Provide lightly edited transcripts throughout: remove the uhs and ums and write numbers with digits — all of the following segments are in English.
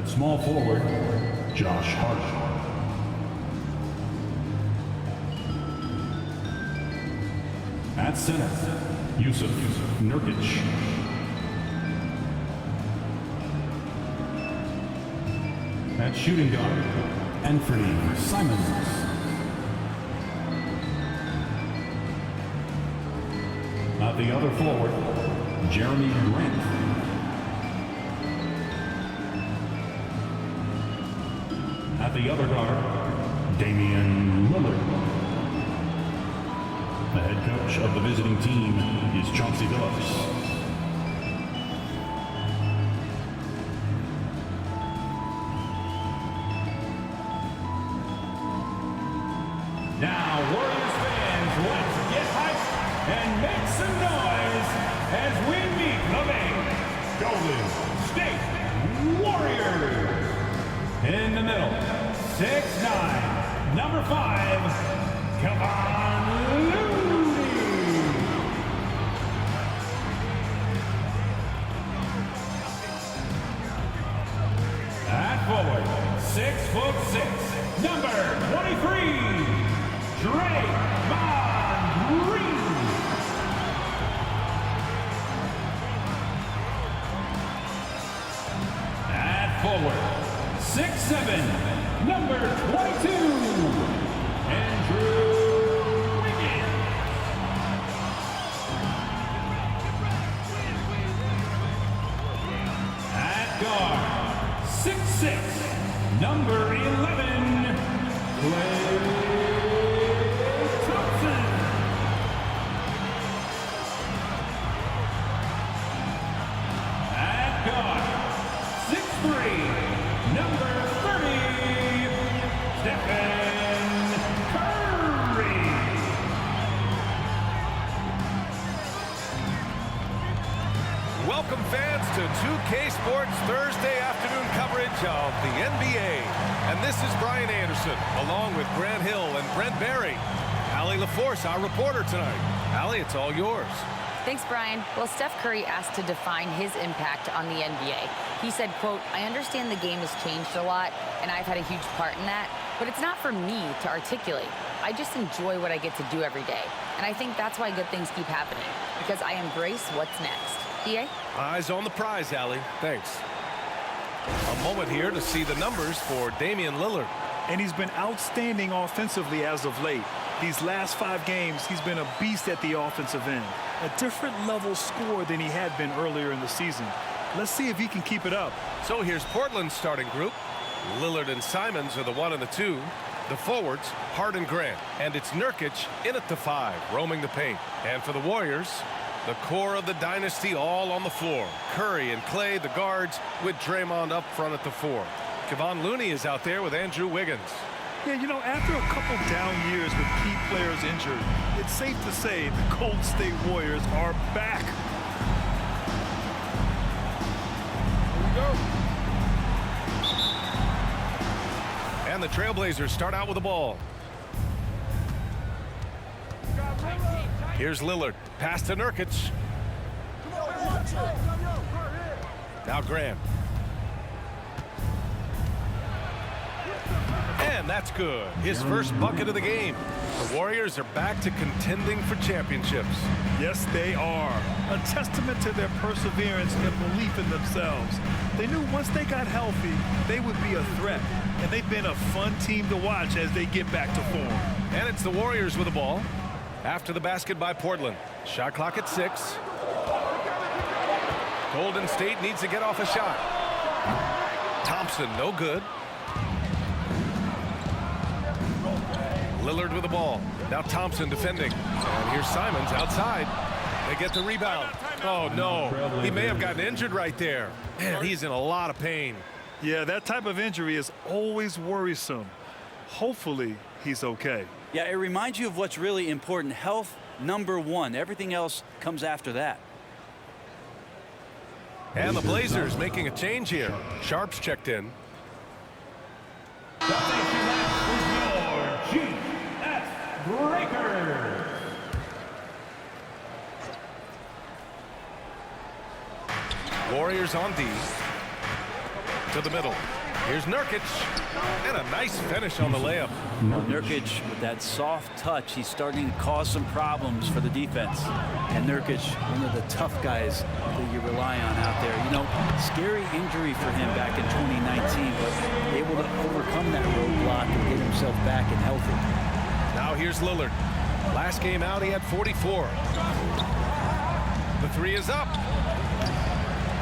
At small forward, Josh Hart. At center, Yusuf Nurkic. At shooting guard, Anthony Simons. At the other forward, Jeremy Grant. At the other guard, Damian Lillard. The head coach of the visiting team is Chauncey Billups. Now, Warriors fans, let's get hyped and make some noise as we meet the Golden State Warriors. In the middle, 6'9", number 5, Kevon Looney. At forward, 6'6", number 23, Draymond Green. At forward, 6'7", number 22, Andrew Wiggins. At guard, 6'6", number 11, Klay Thompson. At guard, 6'3", number 30, Stephen Curry. Welcome fans to 2K Sports Thursday afternoon coverage of the NBA. And this is Brian Anderson, along with Grant Hill and Brent Barry. Allie LaForce, our reporter tonight. Allie, it's all yours. Thanks, Brian. Well, Steph Curry asked to define his impact on the NBA. He said, quote, "I understand the game has changed a lot, and I've had a huge part in that, but it's not for me to articulate. I just enjoy what I get to do every day. And I think that's why good things keep happening, because I embrace what's next." EA? Eyes on the prize, Allie. Thanks. A moment here to see the numbers for Damian Lillard. And he's been outstanding offensively as of late. These last 5 games, he's been a beast at the offensive end. A different level score than he had been earlier in the season. Let's see if he can keep it up. So here's Portland's starting group. Lillard and Simons are the 1 and the 2. The forwards, Hart and Grant. And it's Nurkic in at the 5, roaming the paint. And for the Warriors, the core of the dynasty all on the floor. Curry and Klay, the guards, with Draymond up front at the 4. Kevon Looney is out there with Andrew Wiggins. Yeah, you know, after a couple down years with key players injured, it's safe to say the Golden State Warriors are back. Here we go. And the Trailblazers start out with the ball. Here's Lillard. Pass to Nurkic. Now Grant. And that's good. His first bucket of the game. The Warriors are back to contending for championships. Yes, they are. A testament to their perseverance and belief in themselves. They knew once they got healthy, they would be a threat. And they've been a fun team to watch as they get back to form. And it's the Warriors with the ball. After the basket by Portland. Shot clock at 6. Golden State needs to get off a shot. Thompson, no good. Lillard with the ball. Now Thompson defending. And here's Simons outside. They get the rebound. Oh, no. He may have gotten injured right there. Man, he's in a lot of pain. Yeah, that type of injury is always worrisome. Hopefully, he's okay. Yeah, it reminds you of what's really important. Health, number 1. Everything else comes after that. And the Blazers making a change here. Sharp's checked in. Breakers. Warriors on D. to the middle. Here's Nurkic, and a nice finish on the layup. Nurkic, with that soft touch, he's starting to cause some problems for the defense. And Nurkic, one of the tough guys that you rely on out there. You know, scary injury for him back in 2019, but able to overcome that roadblock and get himself back and healthy. Now here's Lillard. Last game out, he had 44. The three is up.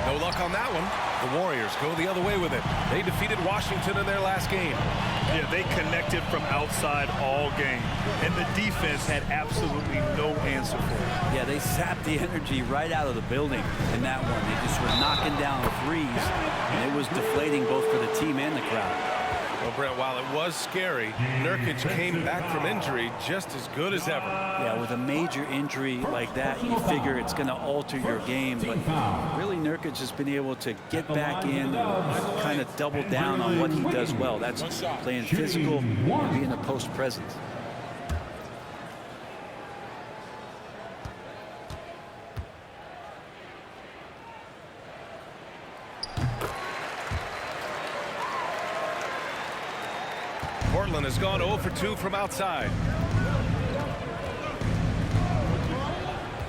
No luck on that one. The Warriors go the other way with it. They defeated Washington in their last game. Yeah, they connected from outside all game, and the defense had absolutely no answer for it. Yeah, they sapped the energy right out of the building in that one. They just were knocking down threes, and it was deflating both for the team and the crowd. Well, Brent, while it was scary, Nurkic came back from injury just as good as ever. Yeah, with a major injury like that, you figure it's going to alter your game. But really, Nurkic has been able to get back in and kind of double down on what he does well. That's playing physical and being a post presence. Portland has gone 0 for 2 from outside.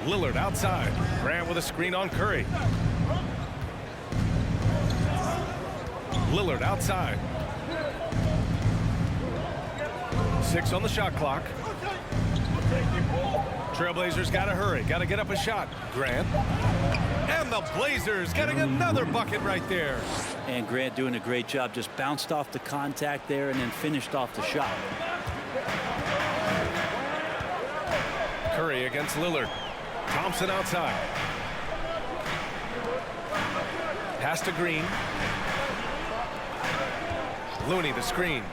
Lillard outside. Grant with a screen on Curry. Lillard outside. 6 on the shot clock. Trailblazers got to hurry. Got to get up a shot. Grant. And the Blazers getting another bucket right there. And Grant doing a great job. Just bounced off the contact there and then finished off the shot. Curry against Lillard. Thompson outside. Pass to Green. Looney the screen.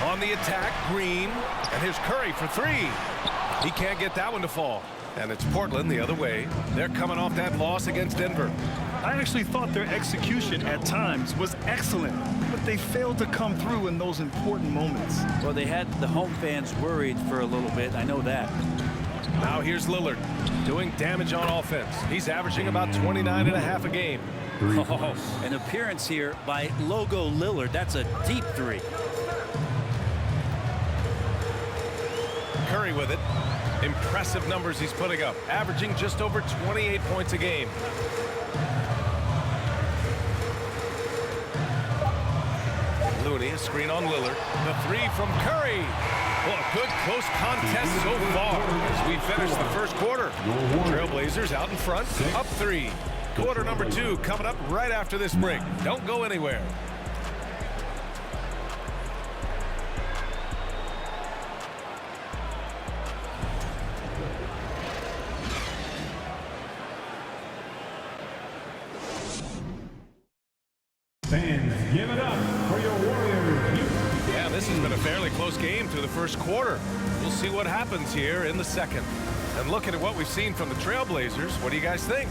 On the attack, Green. And here's Curry for 3. He can't get that one to fall. And it's Portland the other way. They're coming off that loss against Denver. I actually thought their execution at times was excellent, but they failed to come through in those important moments. Well, they had the home fans worried for a little bit. I know that. Now here's Lillard doing damage on offense. He's averaging about 29.5 a game. Oh, an appearance here by Logo Lillard. That's a deep 3. Curry with it. Impressive numbers he's putting up, averaging just over 28 points a game. Looney, a screen on Lillard. The 3 from Curry. Well, a good close contest so far as we finish the first quarter. Trailblazers out in front, up 3. Quarter number 2 coming up right after this break. Don't go anywhere. Fans, give it up for your Warriors. Yeah, this has been a fairly close game through the first quarter. We'll see what happens here in the second. And looking at what we've seen from the Trailblazers, what do you guys think?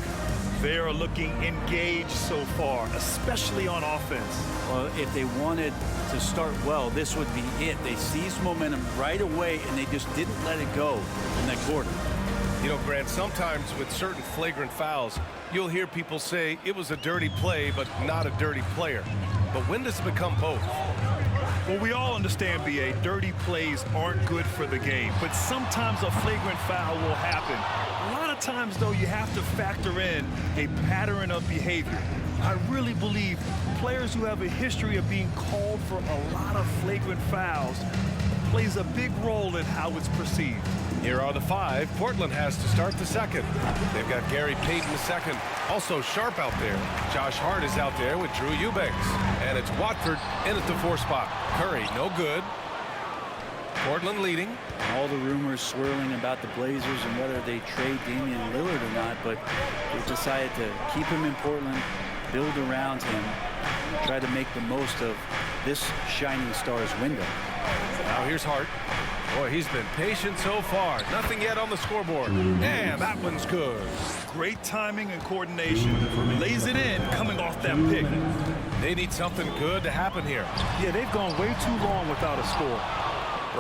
They are looking engaged so far, especially on offense. Well, if they wanted to start well, this would be it. They seized momentum right away, and they just didn't let it go in that quarter. You know, Grant, sometimes with certain flagrant fouls, you'll hear people say it was a dirty play, but not a dirty player. But when does it become both? Well, we all understand, B.A., dirty plays aren't good for the game, but sometimes a flagrant foul will happen. A lot of times, though, you have to factor in a pattern of behavior. I really believe players who have a history of being called for a lot of flagrant fouls plays a big role in how it's perceived. Here are the 5 Portland has to start the second. They've got Gary Payton the second. Also Sharp out there. Josh Hart is out there with Drew Eubanks. And it's Watford in at the 4 spot. Curry, no good. Portland leading. All the rumors swirling about the Blazers and whether they trade Damian Lillard or not, but they decided to keep him in Portland, build around him, and try to make the most of this shining star's window. Now here's Hart. Boy, he's been patient so far. Nothing yet on the scoreboard. And that one's good. Great timing and coordination. Lays it in coming off that pick. They need something good to happen here. Yeah, they've gone way too long without a score.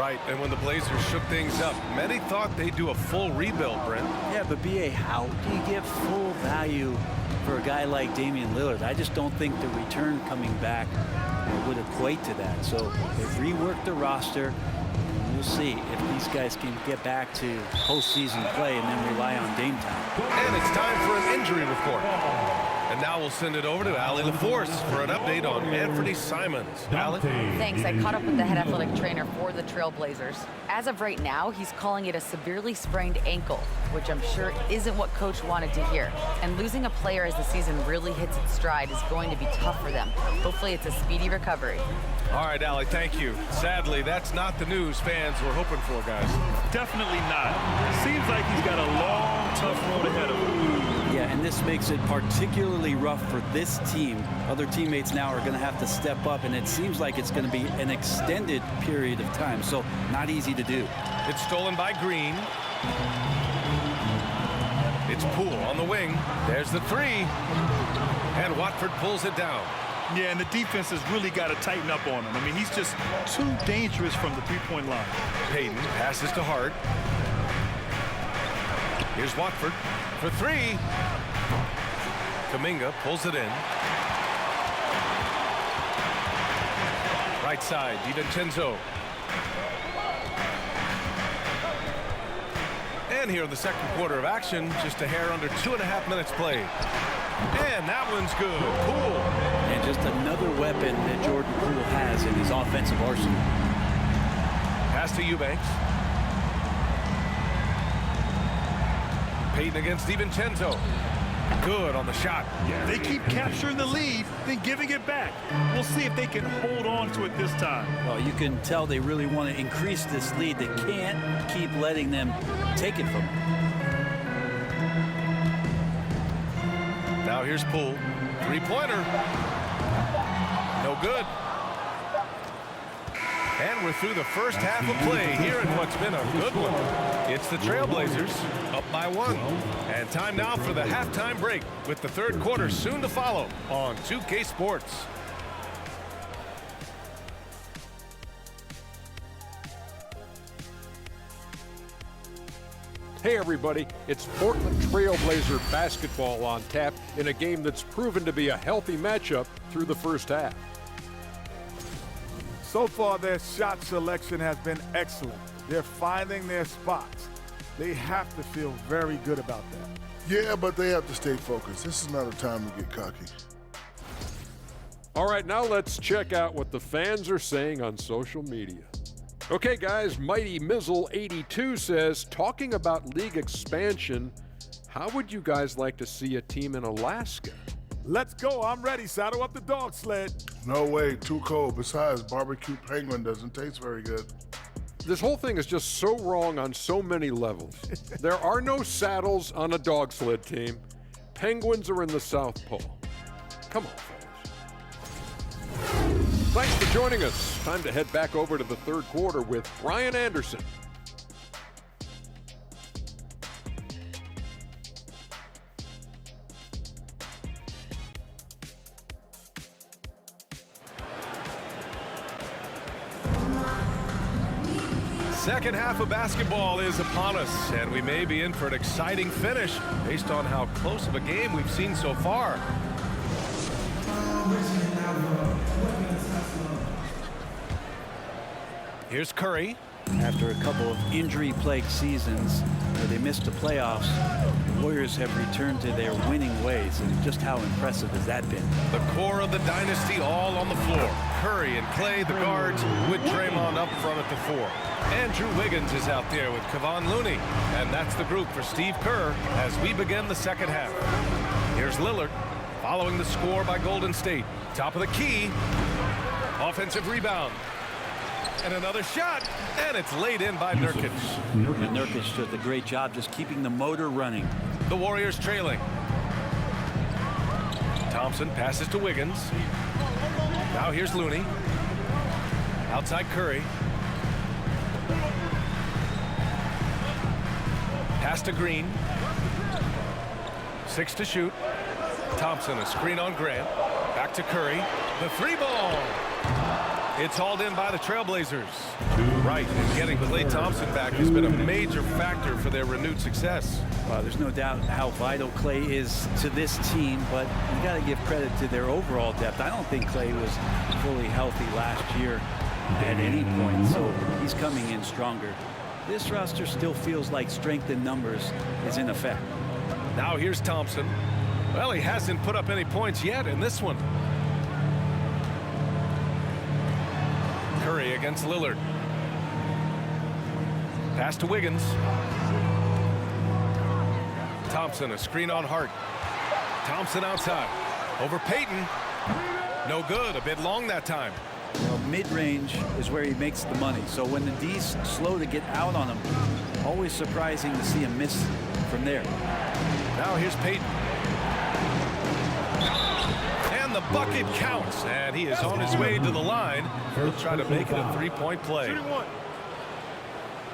Right, and when the Blazers shook things up, many thought they'd do a full rebuild, Brent. Yeah, but B.A., how do you get full value for a guy like Damian Lillard. I just don't think the return coming back would equate to that. So they've reworked the roster. We'll see if these guys can get back to postseason play and then rely on Dame time. And it's time for an injury report. And now we'll send it over to Allie LaForce for an update on Anthony Simons. Allie? Thanks. I caught up with the head athletic trainer for the Trailblazers. As of right now, he's calling it a severely sprained ankle, which I'm sure isn't what coach wanted to hear. And losing a player as the season really hits its stride is going to be tough for them. Hopefully it's a speedy recovery. All right, Allie, thank you. Sadly, that's not the news fans were hoping for, guys. Definitely not. Seems like he's got a long, tough road ahead of him. Yeah, and this makes it particularly rough for this team. Other teammates now are going to have to step up, and it seems like it's going to be an extended period of time, so not easy to do. It's stolen by Green. It's Poole on the wing. There's the three. And Watford pulls it down. Yeah, and the defense has really got to tighten up on him. I mean, he's just too dangerous from the three-point line. Payton passes to Hart. Here's Watford for three. Kuminga pulls it in. Right side, DiVincenzo. And here in the second quarter of action, just a hair under 2.5 minutes played. And that one's good. Poole. And just another weapon that Jordan Poole has in his offensive arsenal. Pass to Eubanks. Payton against DiVincenzo. Good on the shot. They keep capturing the lead, then giving it back. We'll see if they can hold on to it this time. Well, you can tell they really want to increase this lead. They can't keep letting them take it from them. Now here's Poole. Three-pointer. No good. And we're through the first half of play here in what's been a good one. It's the Trailblazers up by 1. And time now for the halftime break with the third quarter soon to follow on 2K Sports. Hey everybody, it's Portland Trailblazer basketball on tap in a game that's proven to be a healthy matchup through the first half. So far, their shot selection has been excellent. They're finding their spots. They have to feel very good about that. Yeah, but they have to stay focused. This is not a time to get cocky. All right, now let's check out what the fans are saying on social media. Okay, guys, Mighty Mizzle82 says, talking about league expansion, how would you guys like to see a team in Alaska? Let's go. I'm ready. Saddle up the dog sled. No way, too cold. Besides, barbecue penguin doesn't taste very good. This whole thing is just so wrong on so many levels. There are no saddles on a dog sled team. Penguins are in the South Pole. Come on, fellas. Thanks for joining us. Time to head back over to the third quarter with Brian Anderson. Second half of basketball is upon us, and we may be in for an exciting finish based on how close of a game we've seen so far. Here's Curry. After a couple of injury-plagued seasons where they missed the playoffs, the Warriors have returned to their winning ways, and just how impressive has that been? The core of the dynasty all on the floor. Curry and Clay, the guards, with Draymond up front at the 4. Andrew Wiggins is out there with Kevon Looney. And that's the group for Steve Kerr as we begin the second half. Here's Lillard following the score by Golden State. Top of the key. Offensive rebound. And another shot. And it's laid in by Nurkic. And Nurkic does a great job just keeping the motor running. The Warriors trailing. Thompson passes to Wiggins. Now here's Looney. Outside Curry. Pass to Green. 6 to shoot. Thompson, a screen on Grant. Back to Curry. The 3 ball. It's hauled in by the Trailblazers. Right, and getting Klay Thompson back has been a major factor for their renewed success. There's no doubt how vital Klay is to this team, but you got to give credit to their overall depth. I don't think Klay was fully healthy last year at any point, so he's coming in stronger. This roster still feels like strength in numbers is in effect. Now here's Thompson. Well, he hasn't put up any points yet in this one. Curry against Lillard. Pass to Wiggins. Thompson, a screen on Hart. Thompson outside. Over Payton. No good. A bit long that time. Well, mid-range is where he makes the money. So when the D's slow to get out on him, always surprising to see him miss from there. Now here's Payton. And the bucket counts. And he is on his way to the line. He'll try to make it a three-point play.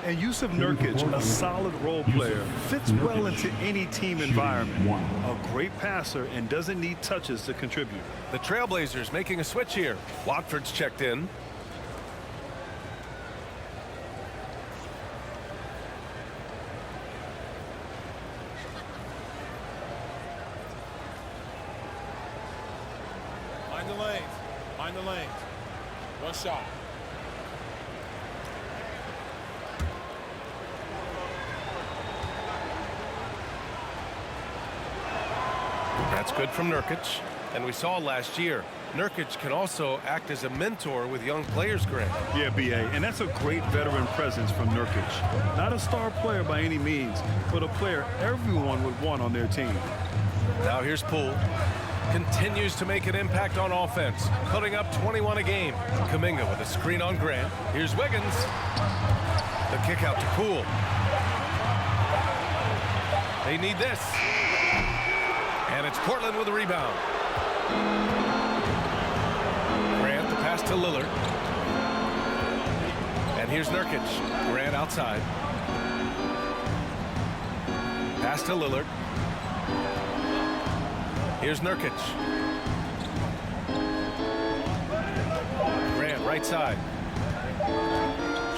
And Yusuf Nurkic, a solid role player, fits well into any team environment. A great passer and doesn't need touches to contribute. The Trailblazers making a switch here. Watford's checked in. Find the lanes. Find the lanes. One shot. That's good from Nurkic. And we saw last year, Nurkic can also act as a mentor with young players, Grant. Yeah, B.A., and that's a great veteran presence from Nurkic. Not a star player by any means, but a player everyone would want on their team. Now here's Poole. Continues to make an impact on offense, putting up 21 a game. Kuminga with a screen on Grant. Here's Wiggins. The kick out to Poole. They need this. And it's Portland with a rebound. Grant, the pass to Lillard. And here's Nurkic. Grant outside. Pass to Lillard. Here's Nurkic. Grant, right side.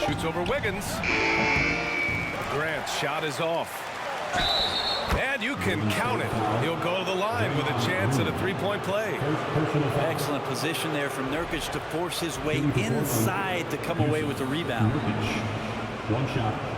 Shoots over Wiggins. Grant's shot is off. And you can count it. He'll go to the line with a chance at a three-point play. Excellent position there from Nurkic to force his way inside to come away with the rebound. One shot. One shot.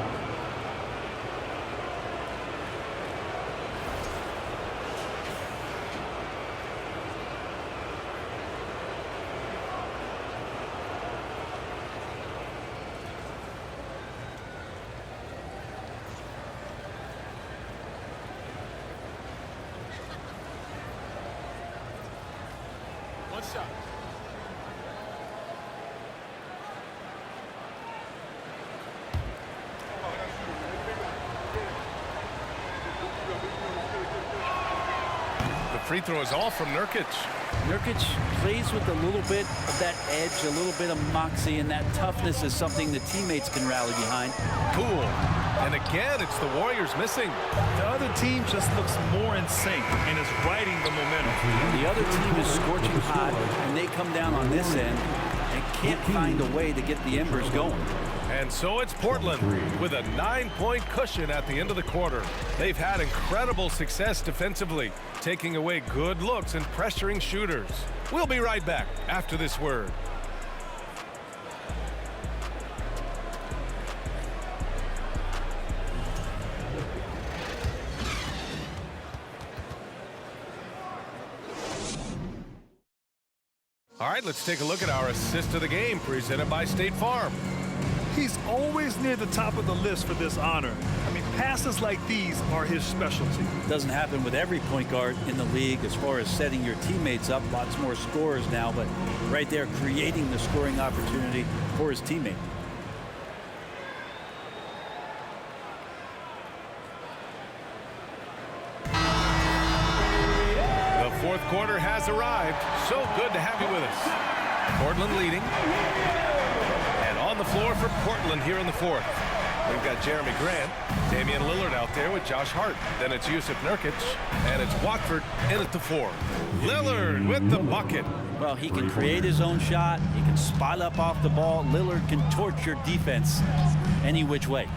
The free throw is off from Nurkic. Nurkic plays with a little bit of that edge, a little bit of moxie, and that toughness is something the teammates can rally behind. Poole. And again, it's the Warriors missing. The other team just looks more in sync and is riding the momentum. The other team is scorching hot, and they come down on this end and can't find a way to get the embers going. And so it's Portland with a 9-point cushion at the end of the quarter. They've had incredible success defensively, taking away good looks and pressuring shooters. We'll be right back after this word. All right, let's take a look at our assist of the game presented by State Farm. He's always near the top of the list for this honor. I mean, passes like these are his specialty. Doesn't happen with every point guard in the league as far as setting your teammates up. Lots more scorers now, but right there creating the scoring opportunity for his teammate. The fourth quarter has arrived. So good to have you with us. Portland leading. And on the floor for Portland here in the fourth. We've got Jeremy Grant, Damian Lillard out there with Josh Hart. Then it's Yusuf Nurkic, and it's Watford in at the 4. Lillard with the bucket. Well, he can create his own shot. He can spot up off the ball. Lillard can torch your defense any which way.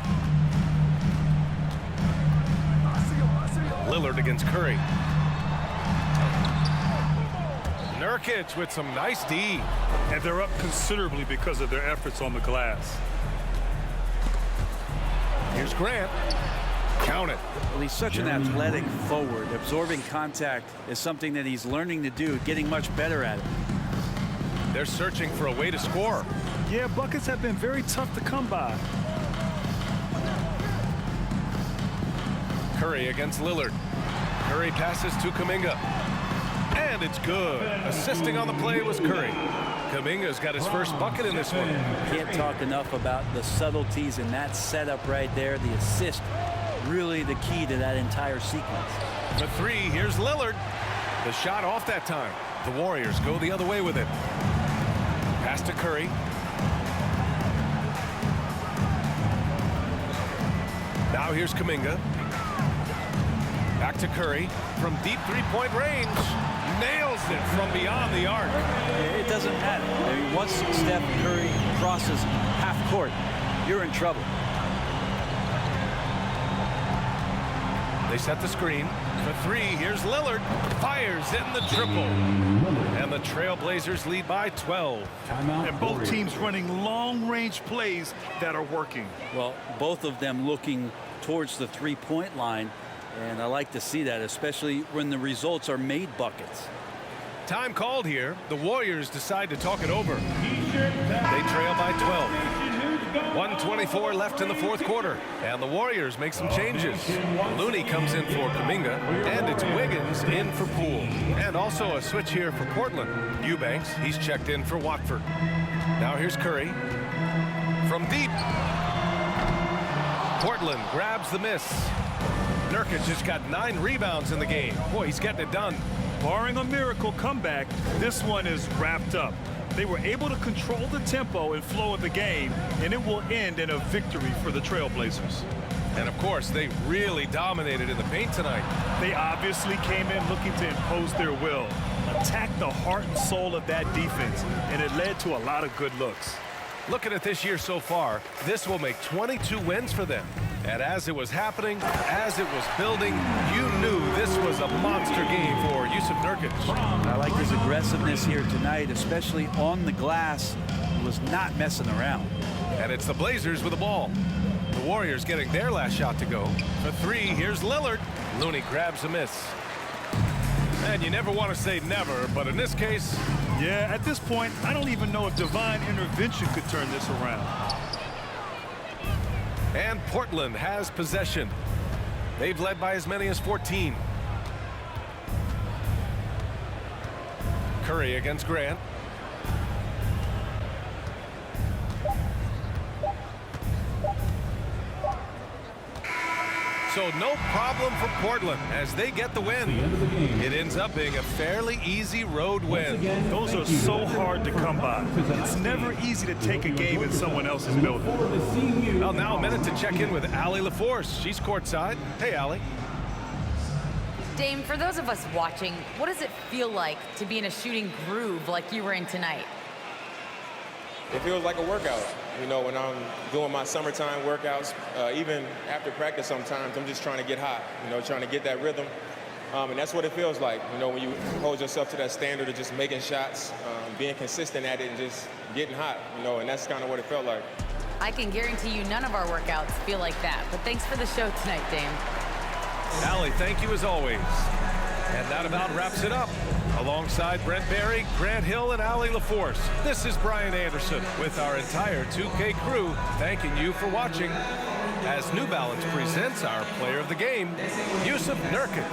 Lillard against Curry. Nurkic with some nice D. And they're up considerably because of their efforts on the glass. Here's Grant. Count it. Well, he's such an athletic forward. Absorbing contact is something that he's learning to do, getting much better at it. They're searching for a way to score. Yeah, buckets have been very tough to come by. Curry against Lillard. Curry passes to Kuminga. And it's good. Assisting on the play was Curry. Kuminga's got his first bucket in this one. Can't talk enough about the subtleties in that setup right there. The assist, really the key to that entire sequence. For 3, here's Lillard. The shot off that time. The Warriors go the other way with it. Pass to Curry. Now here's Kuminga. Back to Curry from deep three-point range. Nails it from beyond the arc. It doesn't matter. I mean, once Steph Curry crosses half court, you're in trouble. They set the screen. For 3, here's Lillard. Fires in the triple. And the Trailblazers lead by 12. And both teams running long-range plays that are working. Well, both of them looking towards the three-point line. And I like to see that, especially when the results are made buckets. Time called here. The Warriors decide to talk it over. They trail by 12. 1:24 left in the 4th quarter. And the Warriors make some changes. Looney comes in for Kuminga. And it's Wiggins in for Poole. And also a switch here for Portland. Eubanks, he's checked in for Watford. Now here's Curry. From deep. Portland grabs the miss. Nurkic has got 9 rebounds in the game. Boy, he's getting it done. Barring a miracle comeback, this one is wrapped up. They were able to control the tempo and flow of the game, and it will end in a victory for the Trailblazers. And of course, they really dominated in the paint tonight. They obviously came in looking to impose their will, attack the heart and soul of that defense, and it led to a lot of good looks. Looking at this year so far, this will make 22 wins for them. And as it was happening, as it was building, you knew this was a monster game for Yusuf Nurkic. I like his aggressiveness here tonight, especially on the glass. He was not messing around. And it's the Blazers with the ball. The Warriors getting their last shot to go. For 3, here's Lillard. Looney grabs a miss. And you never want to say never, but in this case... Yeah, at this point, I don't even know if divine intervention could turn this around. And Portland has possession. They've led by as many as 14. Curry against Grant. So no problem for Portland as they get the win. It ends up being a fairly easy road win. Those are so hard to come by. It's never easy to take a game in someone else's building. Well, now a minute to check in with Allie LaForce. She's courtside. Hey, Allie. Dame, for those of us watching, what does it feel like to be in a shooting groove like you were in tonight? It feels like a workout. You know, when I'm doing my summertime workouts, even after practice sometimes, I'm just trying to get hot, you know, trying to get that rhythm. And that's what it feels like, you know, when you hold yourself to that standard of just making shots, being consistent at it and just getting hot, you know, and that's kind of what it felt like. I can guarantee you none of our workouts feel like that, but thanks for the show tonight, Dame. Allie, thank you as always. And that about wraps it up. Alongside Brent Barry, Grant Hill, and Allie LaForce, this is Brian Anderson with our entire 2K crew thanking you for watching as New Balance presents our player of the game, Yusuf Nurkic.